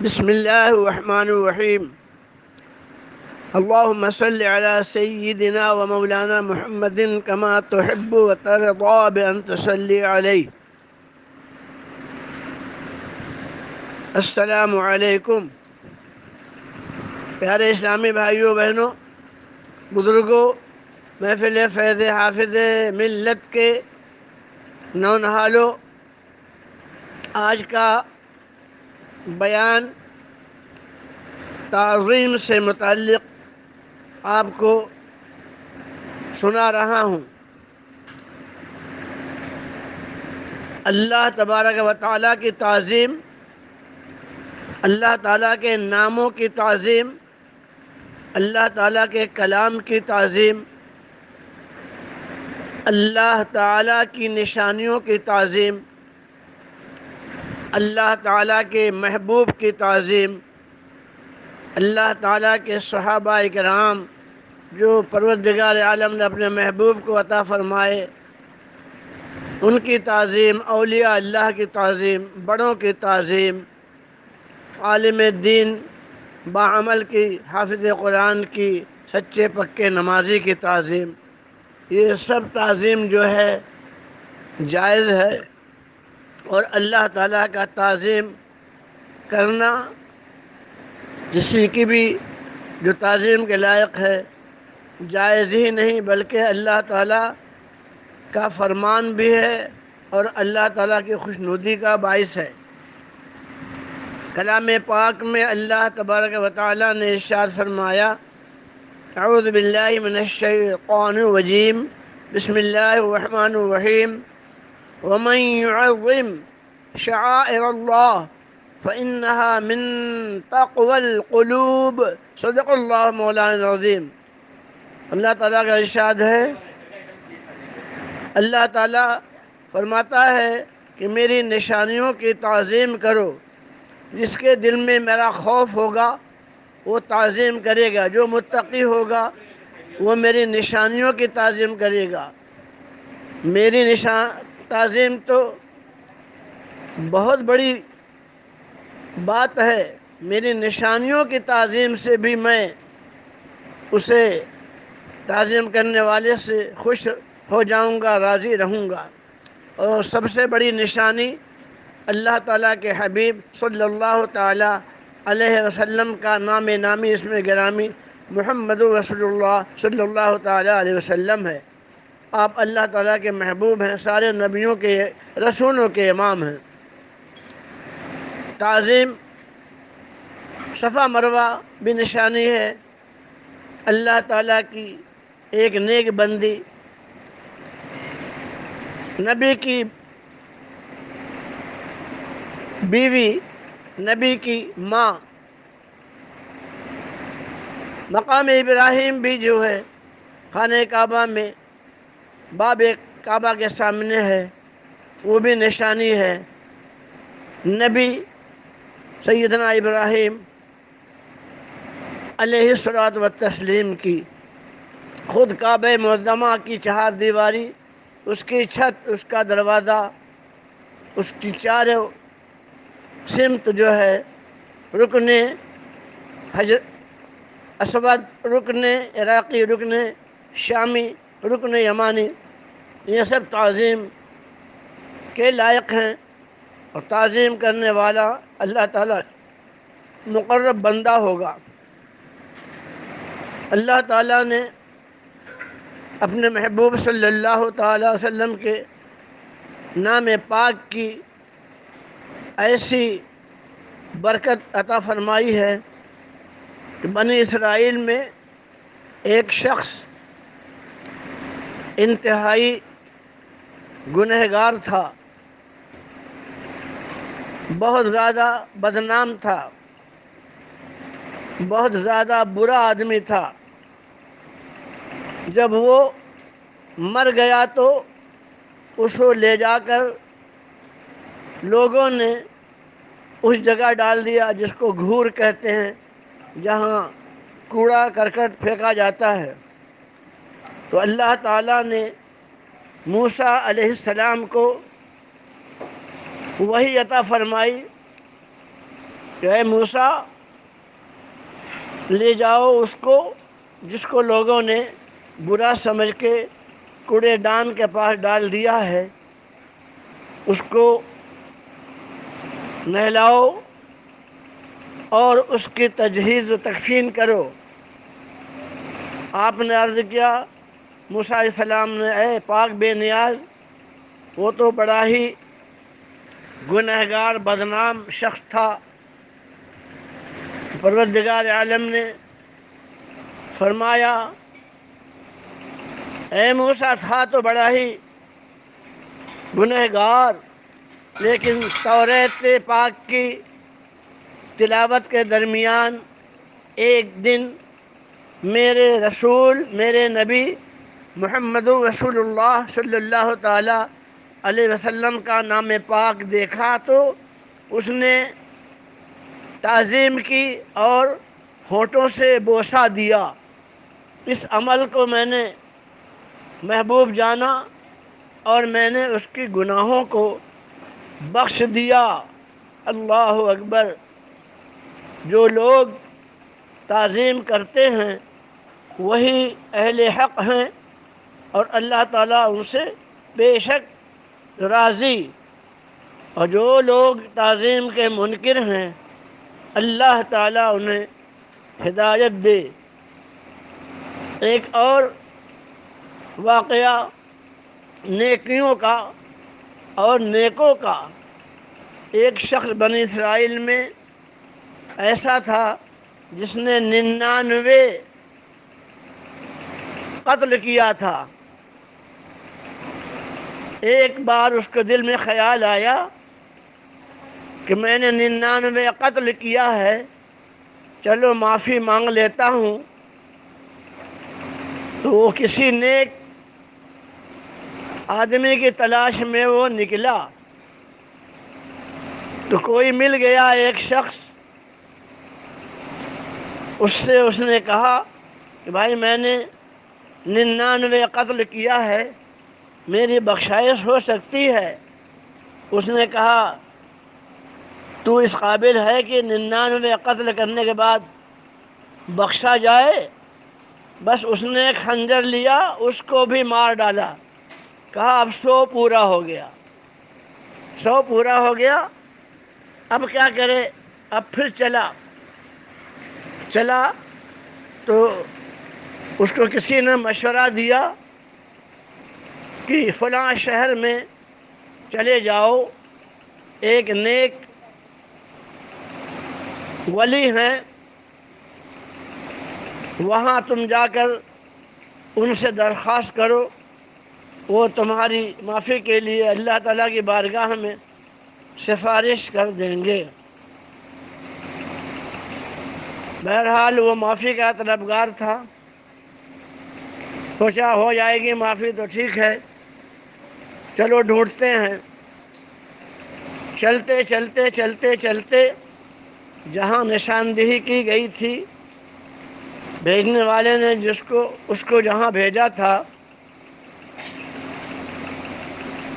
بسم الله الرحمن الرحيم. اللهم صل على سيدنا ومولانا محمد كما تحب وترضى بأن تصلي عليه. السلام علیکم. پیارے اسلامی بھائیوں بہنوں، بزرگوں، محفل فیض حافظ ملت کے نونہالوں، آج کا بیان تعظیم سے متعلق آپ کو سنا رہا ہوں. اللہ تبارک و تعالیٰ کی تعظیم، اللہ تعالیٰ کے ناموں کی تعظیم، اللہ تعالیٰ کے کلام کی تعظیم، اللہ تعالیٰ کی نشانیوں کی تعظیم، اللہ تعالیٰ کے محبوب کی تعظیم، اللہ تعالیٰ کے صحابہ کرام جو پروردگار عالم نے اپنے محبوب کو عطا فرمائے، ان کی تعظیم، اولیاء اللہ کی تعظیم، بڑوں کی تعظیم، عالم دین باعمل کی، حافظ قرآن کی، سچے پکے نمازی کی تعظیم، یہ سب تعظیم جو ہے جائز ہے. اور اللہ تعالیٰ کا تعظیم کرنا کسی کی بھی جو تعظیم کے لائق ہے جائز ہی نہیں، بلکہ اللہ تعالیٰ کا فرمان بھی ہے اور اللہ تعالیٰ کی خوشنودی کا باعث ہے. کلام پاک میں اللہ تبارک و تعالیٰ نے ارشاد فرمایا: اعوذ باللہ من الشیطان الرجیم، بسم اللہ الرحمن الرحیم، ومن يعظم شعائر اللہ فإنها من تقوى القلوب. صدق اللہ مولانا العظیم. اللہ تعالیٰ کا ارشاد ہے، اللہ تعالیٰ فرماتا ہے کہ میری نشانیوں کی تعظیم کرو. جس کے دل میں میرا خوف ہوگا وہ تعظیم کرے گا، جو متقی ہوگا وہ میری نشانیوں کی تعظیم کرے گا. میری تعظیم تو بہت بڑی بات ہے، میری نشانیوں کی تعظیم سے بھی میں اسے تعظیم کرنے والے سے خوش ہو جاؤں گا، راضی رہوں گا. اور سب سے بڑی نشانی اللہ تعالیٰ کے حبیب صلی اللہ تعالیٰ علیہ وسلم کا نام نامی، اسم گرامی محمد رسول اللہ صلی اللہ تعالیٰ علیہ وسلم ہے. آپ اللہ تعالیٰ کے محبوب ہیں، سارے نبیوں کے، رسولوں کے امام ہیں. تعظیم صفا مروہ بھی نشانی ہے. اللہ تعالیٰ کی ایک نیک بندی، نبی کی بیوی، نبی کی ماں، مقام ابراہیم بھی جو ہے خانہ کعبہ میں باب کعبہ کے سامنے ہے، وہ بھی نشانی ہے نبی سیدنا ابراہیم علیہ الصلوۃ والتسلیم کی. خود کعبہ معظمہ کی چہار دیواری، اس کی چھت، اس کا دروازہ، اس کی چاروں سمت جو ہے رکن حجر اسود، رکن عراقی، رکن شامی، رکن یمانی، یہ سب تعظیم کے لائق ہیں. اور تعظیم کرنے والا اللہ تعالیٰ مقرب بندہ ہوگا. اللہ تعالیٰ نے اپنے محبوب صلی اللہ تعالیٰ وسلم کے نام پاک کی ایسی برکت عطا فرمائی ہے کہ بنی اسرائیل میں ایک شخص انتہائی گنہگار تھا، بہت زیادہ بدنام تھا، بہت زیادہ برا آدمی تھا. جب وہ مر گیا تو اس کو لے جا کر لوگوں نے اس جگہ ڈال دیا جس کو گھور کہتے ہیں، جہاں کوڑا کرکٹ پھینکا جاتا ہے. تو اللہ تعالیٰ نے موسیٰ علیہ السلام کو وحی عطا فرمائی کہ اے موسیٰ، لے جاؤ اس کو جس کو لوگوں نے برا سمجھ کے کوڑے دان کے پاس ڈال دیا ہے، اس کو نہلاؤ اور اس کی تجہیز و تکفین کرو۔ آپ نے عرض کیا، موسیٰ علیہ السلام نے، اے پاک بے نیاز، وہ تو بڑا ہی گنہگار بدنام شخص تھا۔ پروردگار عالم نے فرمایا، اے موسیٰ، تھا تو بڑا ہی گنہگار، لیکن توریت پاک کی تلاوت کے درمیان ایک دن میرے رسول، میرے نبی محمد رسول اللہ صلی اللہ تعالی علیہ وسلم کا نام پاک دیکھا تو اس نے تعظیم کی اور ہونٹوں سے بوسہ دیا۔ اس عمل کو میں نے محبوب جانا اور میں نے اس کی گناہوں کو بخش دیا۔ اللہ اکبر! جو لوگ تعظیم کرتے ہیں وہی اہل حق ہیں اور اللہ تعالیٰ ان سے بے شک راضی، اور جو لوگ تعظیم کے منکر ہیں اللہ تعالیٰ انہیں ہدایت دے۔ ایک اور واقعہ نیکیوں کا اور نیکوں کا۔ ایک شخص بنی اسرائیل میں ایسا تھا جس نے 99 قتل کیا تھا۔ ایک بار اس کے دل میں خیال آیا کہ میں نے 99 قتل کیا ہے، چلو معافی مانگ لیتا ہوں۔ تو وہ کسی نیک آدمی کی تلاش میں وہ نکلا تو کوئی مل گیا، ایک شخص۔ اس سے اس نے کہا کہ بھائی، میں نے 99 قتل کیا ہے، میری بخشائش ہو سکتی ہے؟ اس نے کہا، تو اس قابل ہے کہ 99 قتل کرنے کے بعد بخشا جائے؟ بس اس نے ایک خنجر لیا، اس کو بھی مار ڈالا، کہا اب 100 پورا ہو گیا۔ 100 پورا ہو گیا، اب کیا کرے؟ اب پھر چلا تو اس کو کسی نے مشورہ دیا کہ فلاں شہر میں چلے جاؤ، ایک نیک ولی ہیں، وہاں تم جا کر ان سے درخواست کرو، وہ تمہاری معافی کے لیے اللہ تعالیٰ کی بارگاہ میں سفارش کر دیں گے۔ بہرحال وہ معافی کا طلبگار تھا، سوچا ہو جائے گی معافی تو ٹھیک ہے، چلو ڈھونڈتے ہیں۔ چلتے چلتے چلتے چلتے جہاں نشاندہی کی گئی تھی، بھیجنے والے نے اس کو جہاں بھیجا تھا،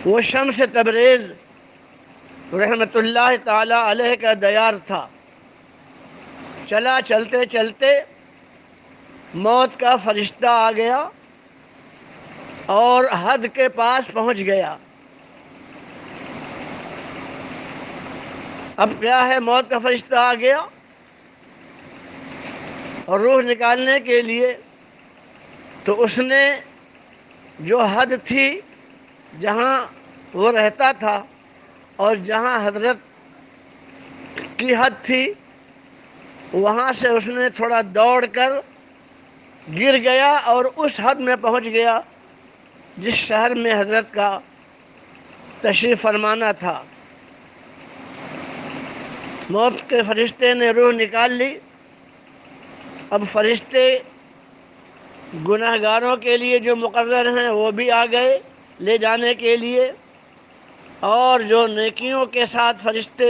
وہ شمس تبریز رحمت اللہ تعالی علیہ کا دیار تھا۔ چلا چلتے چلتے موت کا فرشتہ آ گیا اور حد کے پاس پہنچ گیا۔ اب کیا ہے، موت کا فرشتہ آ گیا اور روح نکالنے کے لیے، تو اس نے جو حد تھی جہاں وہ رہتا تھا اور جہاں حضرت کی حد تھی، وہاں سے اس نے تھوڑا دوڑ کر گر گیا اور اس حد میں پہنچ گیا جس شہر میں حضرت کا تشریف فرمانا تھا۔ موت کے فرشتے نے روح نکال لی۔ اب فرشتے گناہگاروں کے لیے جو مقرر ہیں وہ بھی آ گئے لے جانے کے لیے، اور جو نیکیوں کے ساتھ فرشتے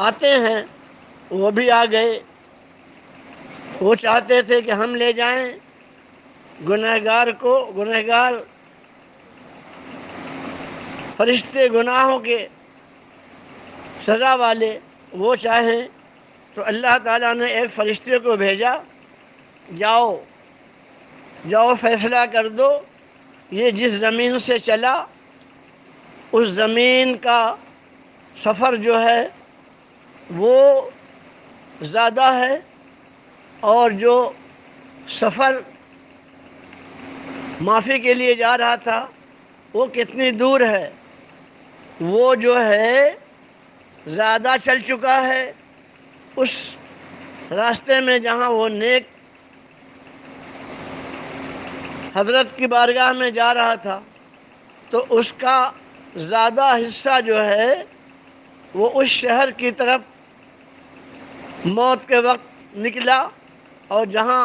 آتے ہیں وہ بھی آ گئے۔ وہ چاہتے تھے کہ ہم لے جائیں گنہگار کو، گنہگار فرشتے گناہوں کے سزا والے وہ چاہیں تو اللہ تعالیٰ نے ایک فرشتے کو بھیجا، جاؤ جاؤ فیصلہ کر دو، یہ جس زمین سے چلا اس زمین کا سفر جو ہے وہ زیادہ ہے، اور جو سفر معافی کے لیے جا رہا تھا وہ کتنی دور ہے، وہ جو ہے زیادہ چل چکا ہے۔ اس راستے میں جہاں وہ نیک حضرت کی بارگاہ میں جا رہا تھا تو اس کا زیادہ حصہ جو ہے وہ اس شہر کی طرف موت کے وقت نکلا، اور جہاں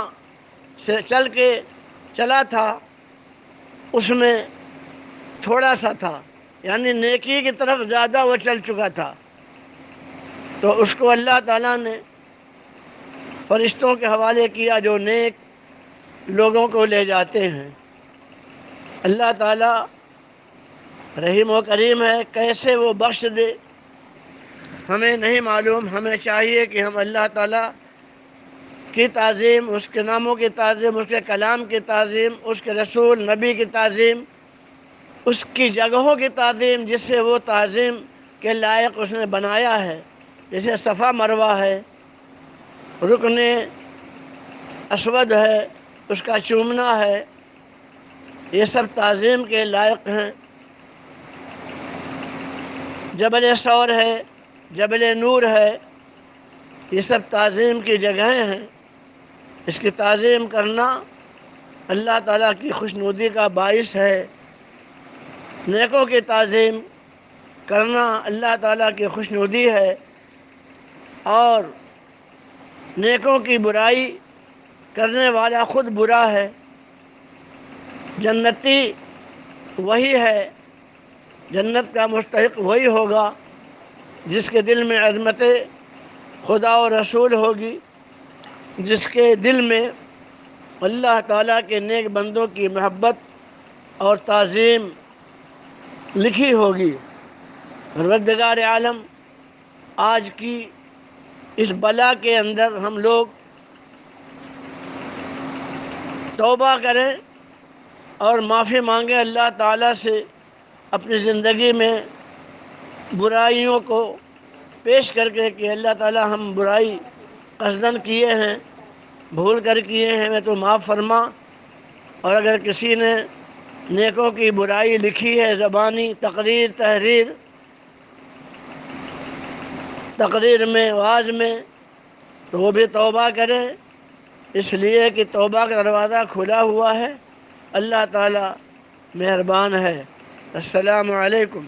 سے چل کے چلا تھا اس میں تھوڑا سا تھا، یعنی نیکی کی طرف زیادہ وہ چل چکا تھا۔ تو اس کو اللہ تعالیٰ نے فرشتوں کے حوالے کیا جو نیک لوگوں کو لے جاتے ہیں۔ اللہ تعالیٰ رحیم و کریم ہے، کیسے وہ بخش دے ہمیں نہیں معلوم۔ ہمیں چاہیے کہ ہم اللہ تعالیٰ کی تعظیم، اس کے ناموں کی تعظیم، اس کے کلام کی تعظیم، اس کے رسول نبی کی تعظیم، اس کی جگہوں کی تعظیم جس سے وہ تعظیم کے لائق اس نے بنایا ہے، جیسے صفا مروہ ہے، رکن اسود ہے، اس کا چومنا ہے، یہ سب تعظیم کے لائق ہیں۔ جبل ثور ہے، جبل نور ہے، یہ سب تعظیم کی جگہیں ہیں۔ اس کی تعظیم کرنا اللہ تعالیٰ کی خوشنودی کا باعث ہے۔ نیکوں کی تعظیم کرنا اللہ تعالیٰ کی خوشنودی ہے، اور نیکوں کی برائی کرنے والا خود برا ہے۔ جنتی وہی ہے، جنت کا مستحق وہی ہوگا جس کے دل میں عظمت خدا و رسول ہوگی، جس کے دل میں اللہ تعالیٰ کے نیک بندوں کی محبت اور تعظیم لکھی ہوگی۔ پروردگار عالم آج کی اس بلا کے اندر ہم لوگ توبہ کریں اور معافی مانگیں اللہ تعالیٰ سے، اپنی زندگی میں برائیوں کو پیش کر کے کہ اللہ تعالیٰ ہم برائی قصداً کیے ہیں، بھول کر کیے ہیں، میں تو معاف فرما۔ اور اگر کسی نے نیکوں کی برائی لکھی ہے، زبانی تقریر میں، واعظ میں، تو وہ بھی توبہ کرے، اس لیے کہ توبہ کا دروازہ کھلا ہوا ہے۔ اللہ تعالیٰ مہربان ہے۔ السلام علیکم۔